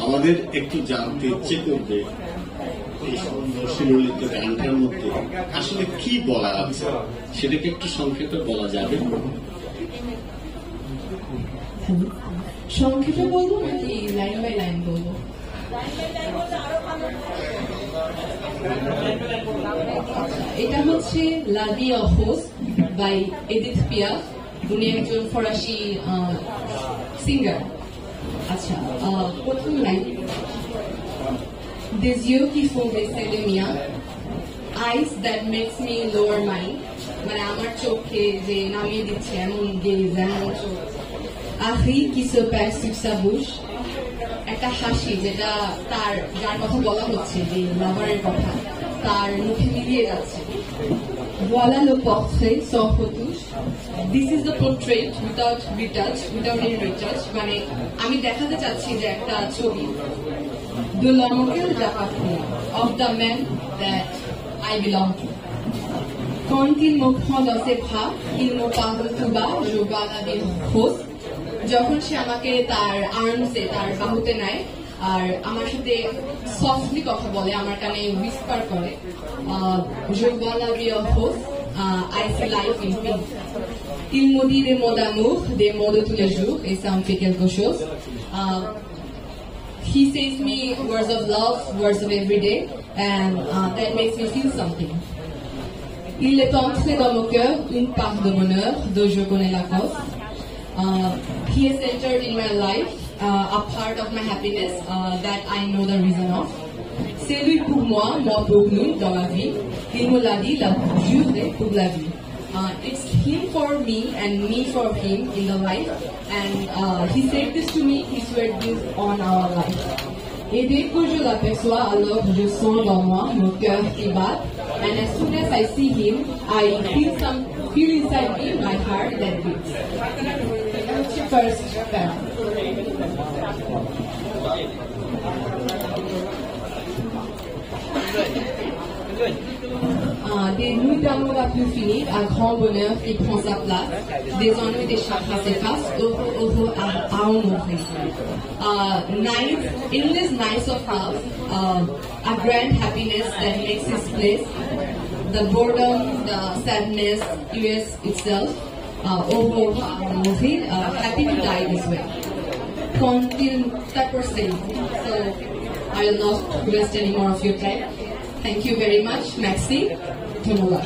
আমাদের একটু জানতে ইচ্ছে করবে এই সুন্দর সুললিত গানটার মধ্যে আসলে কি বলা আছে, সেটাকে একটু সংক্ষেপে বলা যাবে? সংক্ষেপে বলবো নাকি লাইন বাই লাইন বলবো? এটা হচ্ছে লা vie en rose by Edith Piaf. উনি একজন ফরাসি সিঙ্গার। আচ্ছা, প্রথম line, des yeux qui font baisser les miens, eyes that makes me lower mine, মানে আমার চোখে যে নামিয়ে দিচ্ছে এমন গেজ, এমন চোখ। un rire qui se perd sur sa bouche, একটা হাসি যেটা তার যার কথা বলা হচ্ছে, যে লাভারের কথা, তার মুখে মিলিয়ে যাচ্ছে। Voilà le portrait sans retouche. This is the portrait without retouch, without any retouch. মানে আমি দেখাতে চাচ্ছি যে একটা ছবি। De l'homme auquel j'appartiens, of the man that I belong to. Quand il me prend dans ses bras, il me parle tout bas, je vois la vie rose. যখন সে আমাকে তার আর্মসে, তার বাহুতে নেয় আর আমার সাথে সফটলি কথা বলে, আমার কানে হুইসপার করে, je vois la vie rose, I see life in pink. Il me dit des mots d'amour, des mots de tous les jours, et ça me fait quelque chose. He says me words of love, words of every day, and that makes me feel something. Il est entré dans mon cœur une part de bonheur dont je connais la cause. He has entered in my life a part of my happiness that I know the reason of. C'est lui pour moi pour nous dans la vie. Il me l'a dit, l'a juré pour la vie. It's him for me and me for him in the life. And he said this to me, he swear this on our life. Et dès que je l'aperçois, alors je sens dans moi mon cœur qui bat. And as soon as I see him, I feel inside me my heart that beats. First paragraph. Des nuits d'amour à plus finir, un grand bonheur qui prend sa place, des ennuis, des chagrins s'effacent, heureux à en mourir. Night, endless nights of love, a grand happiness that makes its place, the boredom, the sadness, US itself, heureux à mourir, happy to die this way. Continue that person. So I will not waste any more of your time. Thank you very much, Maxi. ধন্যবাদ।